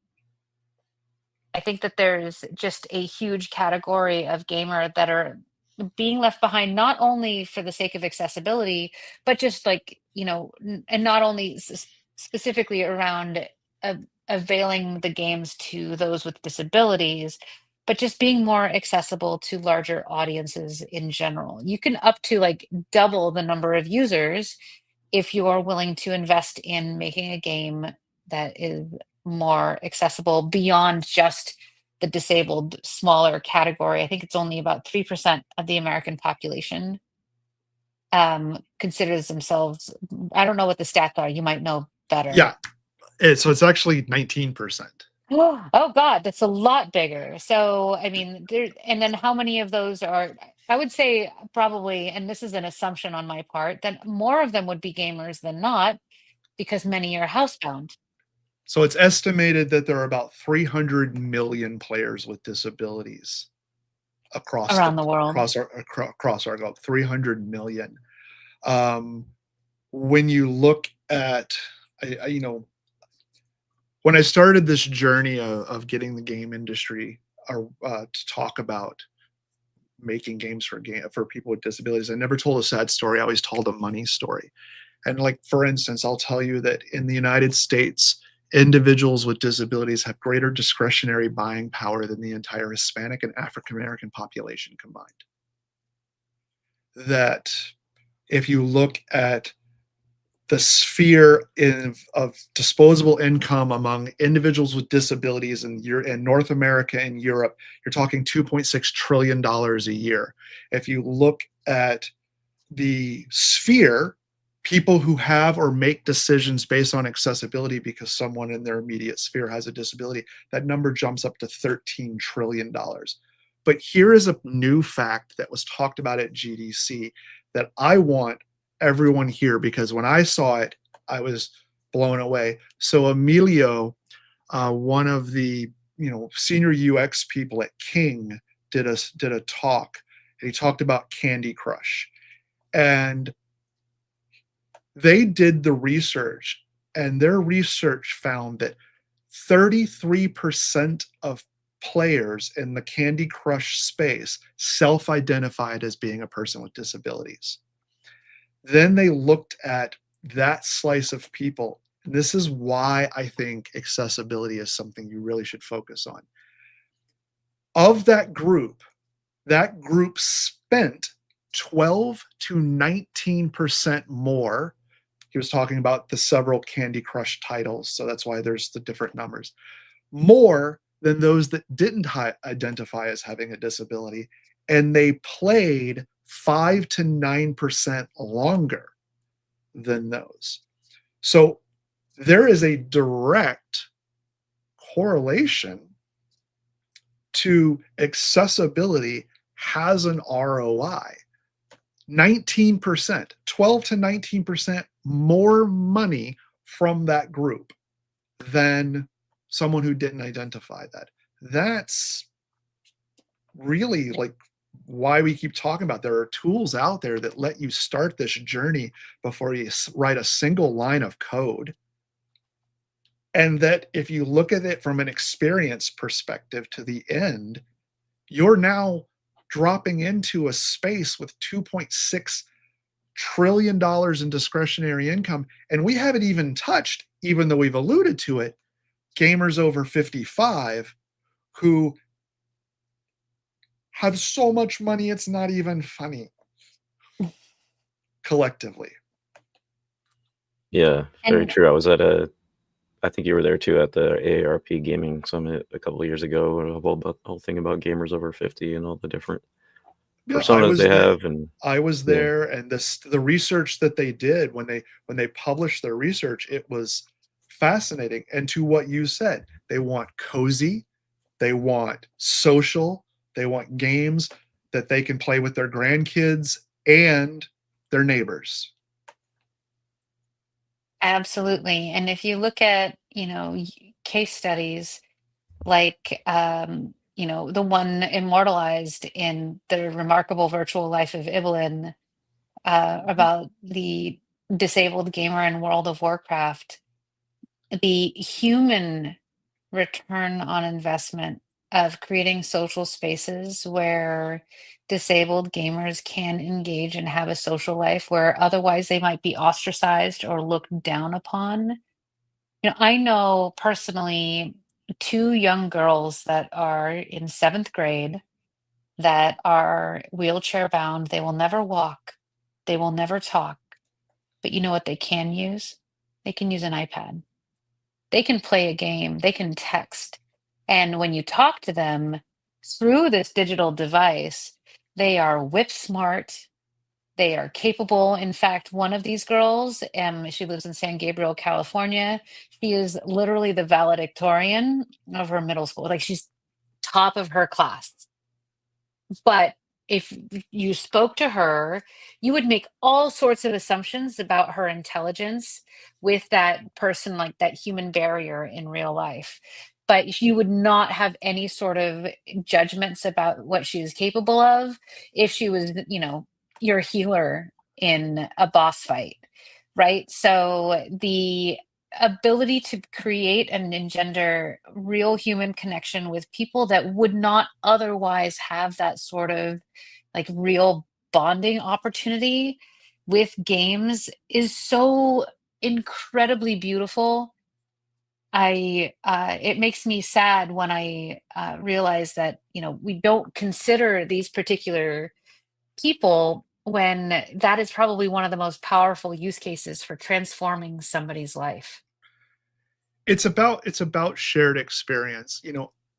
I think that there's just a huge category of gamer that are being left behind, not only for the sake of accessibility, but just like, and not only specifically around uh, availing the games to those with disabilities, but just being more accessible to larger audiences in general. You can up to like double the number of users if you are willing to invest in making a game that is more accessible beyond just the disabled smaller category. I think it's only about 3% of the American population considers themselves. I don't know what the stats are. You might know better. Yeah, so it's actually 19%. Oh God, that's a lot bigger. So, I mean, there, and then how many of those are, I would say probably, and this is an assumption on my part, that more of them would be gamers than not, because many are housebound So it's estimated that there are about 300 million players with disabilities across the around the world. across our globe. 300 million. Um, when you look at, you know, when I started this journey of getting the game industry to talk about making games for people with disabilities, I never told a sad story. I always told a money story. And like for instance, I'll tell you that in the United States, individuals with disabilities have greater discretionary buying power than the entire Hispanic and African American population combined. That if you look at the sphere of disposable income among individuals with disabilities in North America and Europe, you're talking $2.6 trillion a year. If you look at the sphere, people who have or make decisions based on accessibility because someone in their immediate sphere has a disability, that number jumps up to $13 trillion. But here is a new fact that was talked about at GDC that I want everyone here, because when I saw it, I was blown away. So Emilio, one of the senior UX people at King, did a talk, and he talked about Candy Crush, and they did the research, and their research found that 33% of players in the Candy Crush space self-identified as being a person with disabilities. Then they looked at that slice of people. And this is why I think accessibility is something you really should focus on. Of that group spent 12 to 19% more. He was talking about the several Candy Crush titles, so that's why there's the different numbers. More than those that didn't identify as having a disability, and they played 5 to 9% longer than those. So there is a direct correlation to accessibility has an ROI. 19%, 12 to 19% more money from that group than someone who didn't identify that. That's really like why we keep talking about there are tools out there that let you start this journey before you write a single line of code. And that if you look at it from an experience perspective to the end, you're now dropping into a space with $2.6 trillion in discretionary income. And we haven't even touched, even though we've alluded to it, gamers over 55 who have so much money it's not even funny collectively. Yeah, very And true. I think you were there too at the AARP Gaming Summit a couple of years ago, and the whole thing about gamers over 50 and all the different Yeah, personas they have, and I was yeah, there, and the research that they did when they published their research, it was fascinating. And to what you said, they want cozy, they want social, they want games that they can play with their grandkids and their neighbors. absolutely. And if you look at, case studies like, the one immortalized in the remarkable virtual life of Ibelin, about the disabled gamer in World of Warcraft, the human return on investment of creating social spaces where disabled gamers can engage and have a social life where otherwise they might be ostracized or looked down upon. I know personally two young girls that are in seventh grade that are wheelchair bound. They will never walk, they will never talk. But you know what they can use? They can use an iPad. They can play a game, they can text. And when you talk to them through this digital device, they are whip smart, They are capable. In fact, one of these girls, she lives in San Gabriel, California. She is literally the valedictorian of her middle school. Like she's top of her class. But if you spoke to her, you would make all sorts of assumptions about her intelligence with that person, like that human barrier in real life. But you would not have any sort of judgments about what she is capable of if she was, your healer in a boss fight, right? So the ability to create and engender real human connection with people that would not otherwise have that sort of like real bonding opportunity with games is so incredibly beautiful. It makes me sad when I realize that we don't consider these particular people when that is probably one of the most powerful use cases for transforming somebody's life. It's about shared experience.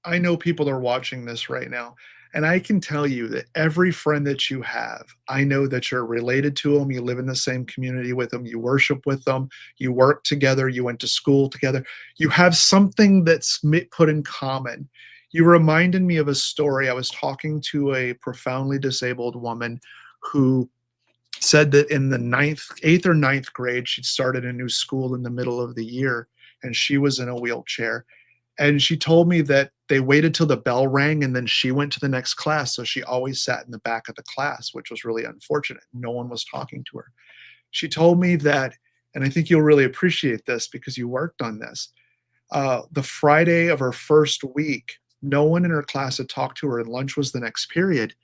I know people are watching this right now, and I can tell you that every friend that you have, I know that you're related to them, you live in the same community with them, you worship with them, you work together, you went to school together. You have something that's put in common. You reminded me of a story. I was talking to a profoundly disabled woman who said that in the eighth or ninth grade, she'd started a new school in the middle of the year, and she was in a wheelchair. And she told me that they waited till the bell rang and then she went to the next class. So she always sat in the back of the class, which was really unfortunate. No one was talking to her. She told me that, and I think you'll really appreciate this because you worked on this. The Friday of her first week, no one in her class had talked to her, and lunch was the next period.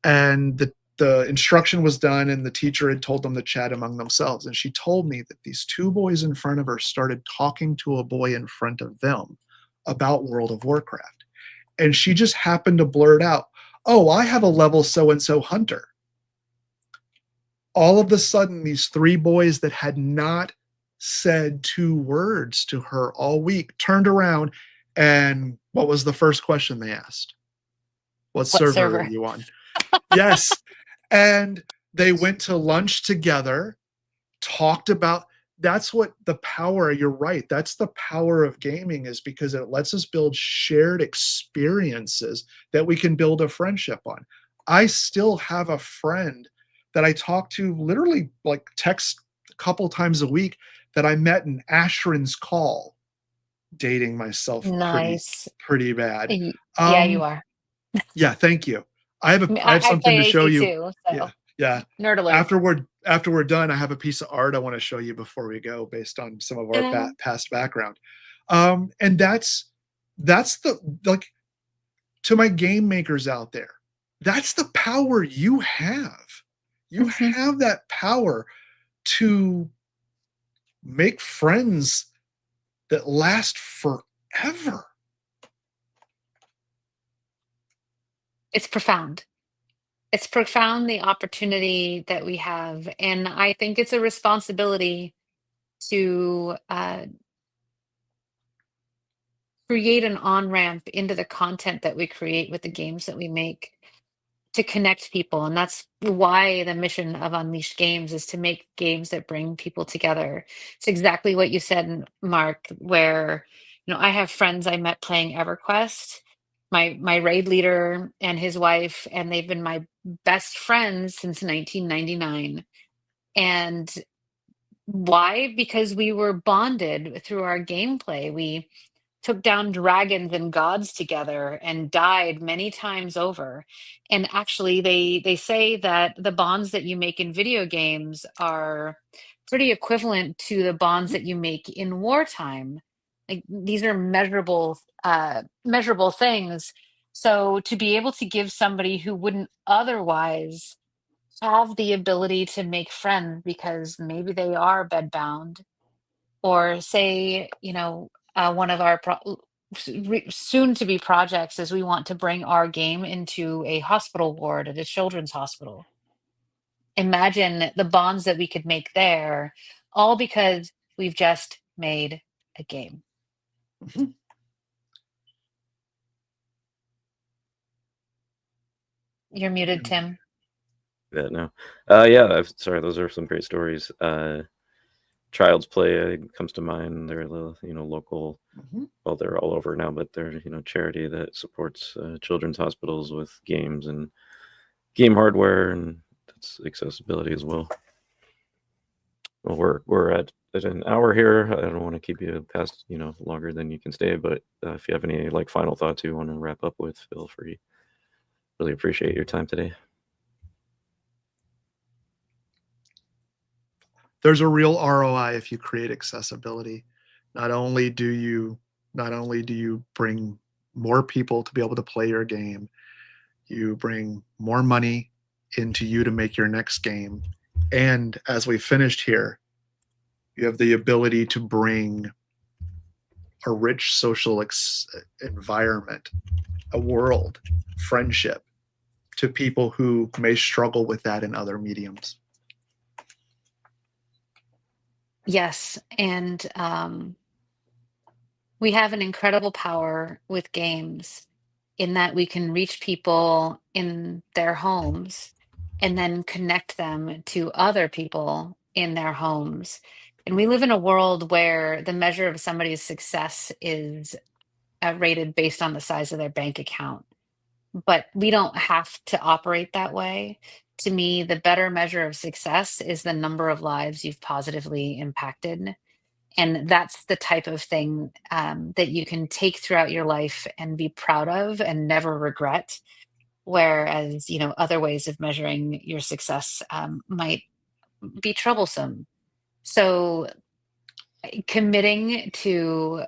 And the instruction was done, and the teacher had told them to chat among themselves. And she told me that these two boys in front of her started talking to a boy in front of them about World of Warcraft. And she just happened to blurt out, "Oh, I have a level so and so hunter." All of a sudden, these three boys that had not said two words to her all week turned around, and what was the first question they asked? "What What server are server? you on?" Yes. And they went to lunch together, talked about that's what the power, you're right. That's the power of gaming, is because it lets us build shared experiences that we can build a friendship on. I still have a friend that I talk to literally like text a couple times a week that I met in Ashran's Call, dating myself Nice. pretty bad. Yeah, you Um, are. yeah, thank you. I have I something play to show AC you. too, Yeah, so yeah. nerd alert. After we're done, I have a piece of art I want to show you before we go, based on some of our Yeah. past background. And that's the like to my game makers out there. That's the power you have. You Mhm. have that power to make friends that last forever. It's profound. It's profound, the opportunity that we have, and I think it's a responsibility to create an on ramp into the content that we create with the games that we make to connect people. And that's why the mission of Unleashed Games is to make games that bring people together. It's exactly what you said, Mark, where I have friends I met playing EverQuest, my raid leader and his wife, and they've been my best friends since 1999. And why? Because we were bonded through our gameplay. We took down dragons and gods together and died many times over. And actually, they say that the bonds that you make in video games are pretty equivalent to the bonds that you make in wartime. Like these are measurable things. So to be able to give somebody who wouldn't otherwise have the ability to make friends because maybe they are bedbound, or say, one of our soon to be projects is we want to bring our game into a hospital ward at a children's hospital. Imagine the bonds that we could make there, all because we've just made a game. Mhm. You're muted, Tim. that now. Sorry, those are some great stories. Child's Play comes to mind. They're the local. Well, they're all over now, but they're charity that supports children's hospitals with games and game hardware, and that's accessibility as well. Well, we're at an hour here. I don't want to keep you past longer than you can stay, but if you have any final thoughts you want to wrap up with, feel free. Really appreciate your time today. There's a real ROI if you create accessibility. Not only do you bring more people to be able to play your game, you bring more money into you to make your next game. And as we finished here, you have the ability to bring a rich social environment, a world, friendship to people who may struggle with that in other mediums. Yes, and we have an incredible power with games in that we can reach people in their homes and then connect them to other people in their homes. And we live in a world where the measure of somebody's success is rated based on the size of their bank account. But we don't have to operate that way. To me, the better measure of success is the number of lives you've positively impacted. And that's the type of thing that you can take throughout your life and be proud of and never regret. Whereas, other ways of measuring your success might be troublesome. So, committing to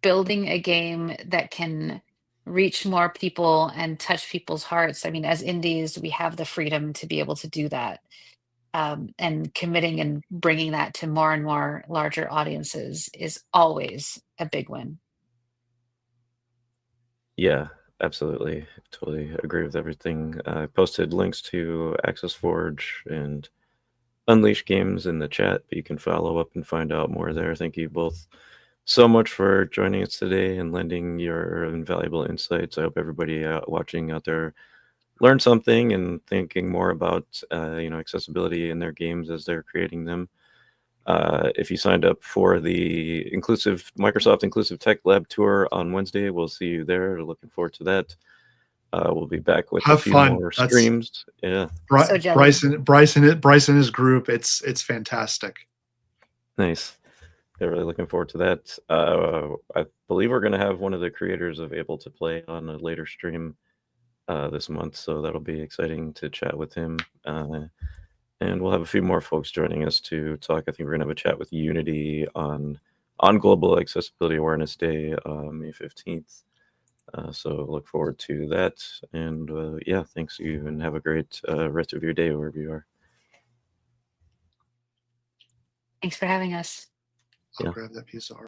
building a game that can reach more people and touch people's hearts. I mean, as indies, we have the freedom to be able to do that. And committing and bringing that to more and more larger audiences is always a big win. Yeah, absolutely. Totally agree with everything. I posted links to Access Forge and Unleash Games in the chat, but you can follow up and find out more there. Thank you both so much for joining us today and lending your invaluable insights. I hope everybody watching out there learned something and thinking more about accessibility in their games as they're creating them. If you signed up for the Microsoft Inclusive Tech Lab tour on Wednesday, we'll see you there. Looking forward to that. We'll be back with Have a few fun. more streams. Yeah, So jealous. Bryce and his group. It's fantastic. nice. Yeah, really looking forward to that. I believe we're going to have one of the creators of Able to Play on a later stream this month, so that'll be exciting to chat with him. And we'll have a few more folks joining us to talk. I think we're going to have a chat with Unity on Global Accessibility Awareness Day, May 15th. So look forward to that. And thanks you, and have a great rest of your day wherever you are. Thanks for having us. I'll grab that piece of art.